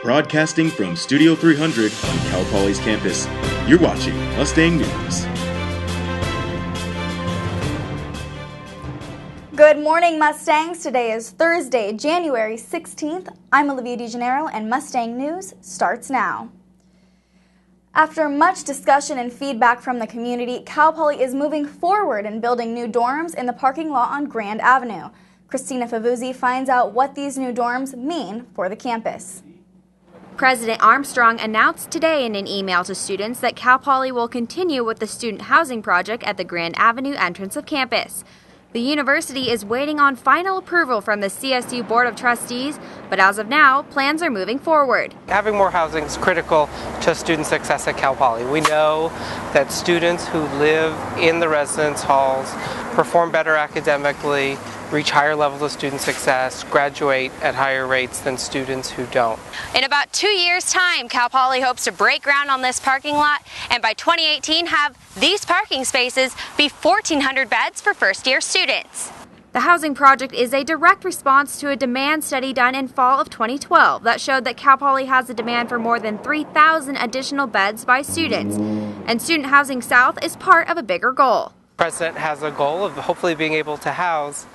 Broadcasting from Studio 300 on Cal Poly's campus, you're watching Mustang News. Good morning, Mustangs. Today is Thursday, January 16th. I'm Olivia DeGennaro, and Mustang News starts now. After much discussion and feedback from the community, Cal Poly is moving forward in building new dorms in the parking lot on Grand Avenue. Christina Favuzzi finds out what these new dorms mean for the campus. President Armstrong announced today in an email to students that Cal Poly will continue with the student housing project at the Grand Avenue entrance of campus. The university is waiting on final approval from the CSU Board of Trustees, but as of now, plans are moving forward. Having more housing is critical to student success at Cal Poly. We know that students who live in the residence halls perform better academically, reach higher levels of student success, graduate at higher rates than students who don't. In about 2 years' time, Cal Poly hopes to break ground on this parking lot and by 2018 have these parking spaces be 1,400 beds for first-year students. The housing project is a direct response to a demand study done in fall of 2012 that showed that Cal Poly has a demand for more than 3,000 additional beds by students, and Student Housing South is part of a bigger goal. The President has a goal of hopefully being able to house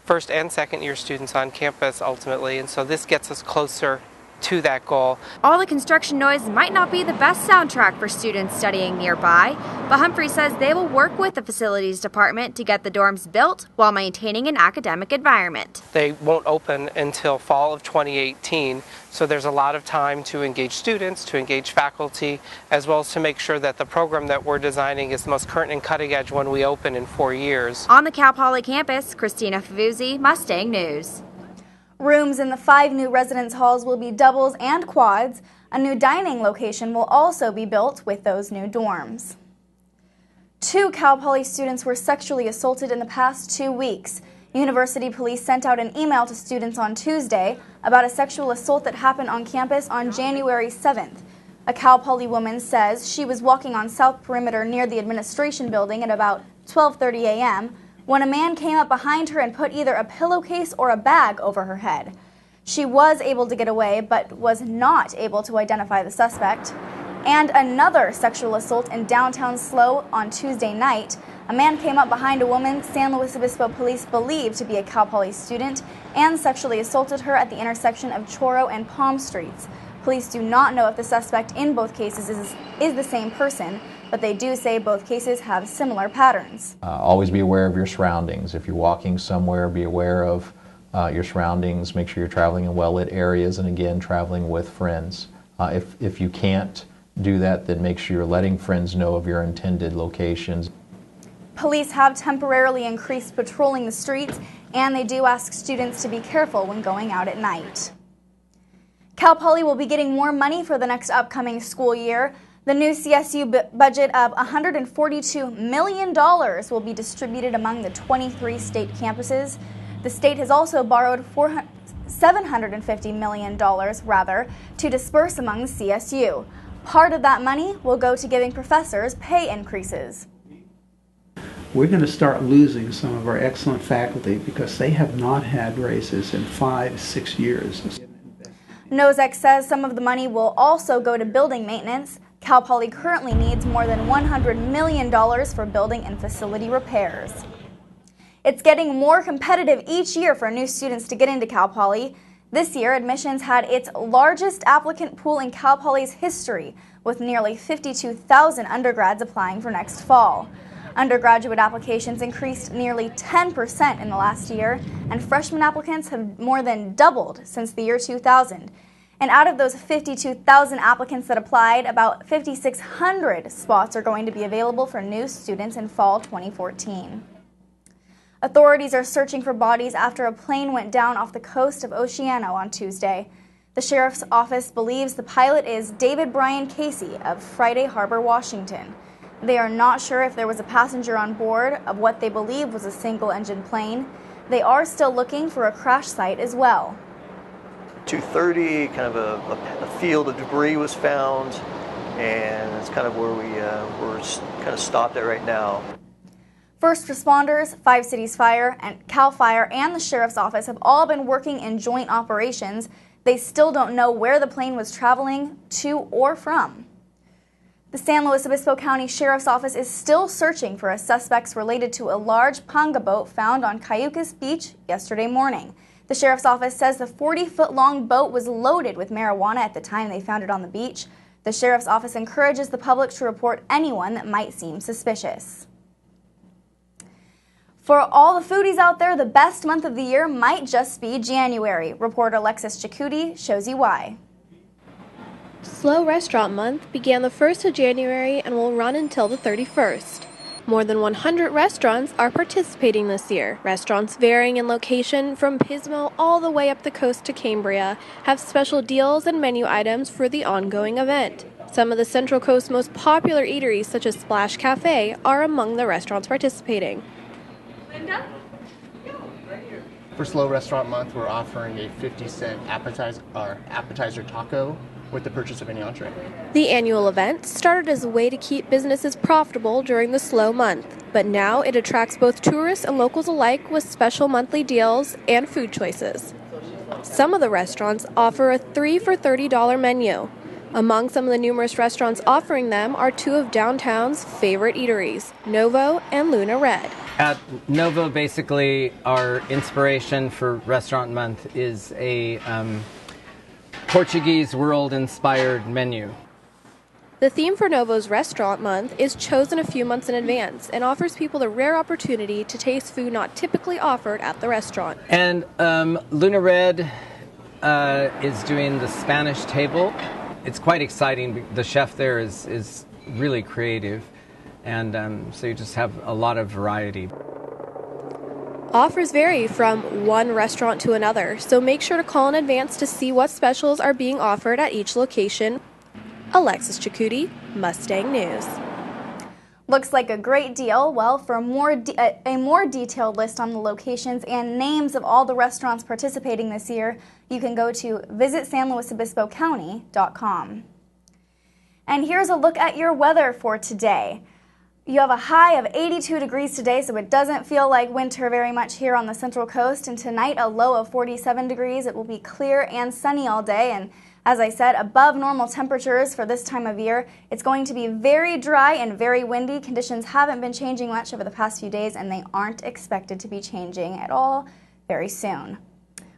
first and second year students on campus ultimately, and so this gets us closer to that goal. All the construction noise might not be the best soundtrack for students studying nearby, but Humphrey says they will work with the facilities department to get the dorms built while maintaining an academic environment. They won't open until fall of 2018, so there's a lot of time to engage students, to engage faculty, as well as to make sure that the program that we're designing is the most current and cutting edge when we open in 4 years. On the Cal Poly campus, Christina Favuzzi, Mustang News. Rooms in the 5 new residence halls will be doubles and quads. A new dining location will also be built with those new dorms. 2 Cal Poly students were sexually assaulted in the past 2 weeks. University police sent out an email to students on Tuesday about a sexual assault that happened on campus on January 7th. A Cal Poly woman says she was walking on South Perimeter near the administration building at about 12:30 a.m. when a man came up behind her and put either a pillowcase or a bag over her head. She was able to get away, but was not able to identify the suspect. And another sexual assault in downtown SLO on Tuesday night. A man came up behind a woman San Luis Obispo police believe to be a Cal Poly student and sexually assaulted her at the intersection of Choro and Palm Streets. Police do not know if the suspect in both cases is the same person, but they do say both cases have similar patterns. Always be aware of your surroundings. If you're walking somewhere, be aware of your surroundings. Make sure you're traveling in well-lit areas, and again, traveling with friends. If you can't do that, then make sure you're letting friends know of your intended locations. Police have temporarily increased patrolling the streets, and they do ask students to be careful when going out at night. Cal Poly will be getting more money for the next upcoming school year. The new CSU budget of $142 million will be distributed among the 23 state campuses. The state has also borrowed $750 million to disperse among the CSU. Part of that money will go to giving professors pay increases. We're going to start losing some of our excellent faculty because they have not had raises in 5-6 years. Nozek says some of the money will also go to building maintenance. Cal Poly currently needs more than $100 million for building and facility repairs. It's getting more competitive each year for new students to get into Cal Poly. This year, admissions had its largest applicant pool in Cal Poly's history, with nearly 52,000 undergrads applying for next fall. Undergraduate applications increased nearly 10% in the last year, and freshman applicants have more than doubled since the year 2000. And out of those 52,000 applicants that applied, about 5,600 spots are going to be available for new students in fall 2014. Authorities are searching for bodies after a plane went down off the coast of Oceano on Tuesday. The sheriff's office believes the pilot is David Brian Casey of Friday Harbor, Washington. They are not sure if there was a passenger on board of what they believe was a single-engine plane. They are still looking for a crash site as well. 2:30, kind of a field of debris was found, and it's kind of where we're kind of stopped at right now. First responders, 5 Cities Fire, and CAL FIRE, and the Sheriff's Office have all been working in joint operations. They still don't know where the plane was traveling to or from. The San Luis Obispo County Sheriff's Office is still searching for suspects related to a large panga boat found on Cayucas Beach yesterday morning. The Sheriff's Office says the 40-foot-long boat was loaded with marijuana at the time they found it on the beach. The Sheriff's Office encourages the public to report anyone that might seem suspicious. For all the foodies out there, the best month of the year might just be January. Reporter Alexis Jacuti shows you why. Slow Restaurant Month began the 1st of January and will run until the 31st. More than 100 restaurants are participating this year. Restaurants varying in location from Pismo all the way up the coast to Cambria have special deals and menu items for the ongoing event. Some of the Central Coast's most popular eateries, such as Splash Cafe, are among the restaurants participating. For Slow Restaurant Month, we're offering a 50-cent appetizer taco with the purchase of any entree. The annual event started as a way to keep businesses profitable during the slow month, but now it attracts both tourists and locals alike with special monthly deals and food choices. Some of the restaurants offer a 3 for $30 menu. Among some of the numerous restaurants offering them are two of downtown's favorite eateries, Novo and Luna Red. At Novo, basically, our inspiration for Restaurant Month is a Portuguese world-inspired menu. The theme for Novo's Restaurant Month is chosen a few months in advance and offers people the rare opportunity to taste food not typically offered at the restaurant. And Luna Red is doing the Spanish table. It's quite exciting. The chef there is really creative, and so you just have a lot of variety. Offers vary from one restaurant to another, so make sure to call in advance to see what specials are being offered at each location. Alexis Jacuti, Mustang News. Looks like a great deal. Well, for a more detailed list on the locations and names of all the restaurants participating this year, you can go to visitsanluisobispocounty.com. And here's a look at your weather for today. You have a high of 82 degrees today, so it doesn't feel like winter very much here on the Central Coast. And tonight, a low of 47 degrees. It will be clear and sunny all day. And as I said, above normal temperatures for this time of year. It's going to be very dry and very windy. Conditions haven't been changing much over the past few days, and they aren't expected to be changing at all very soon.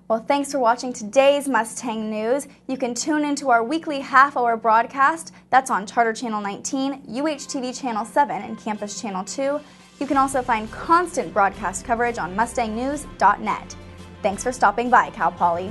Well, thanks for watching today's Mustang News. You can tune into our weekly half-hour broadcast. That's on Charter Channel 19, UHTV Channel 7, and Campus Channel 2. You can also find constant broadcast coverage on mustangnews.net. Thanks for stopping by, Cal Poly.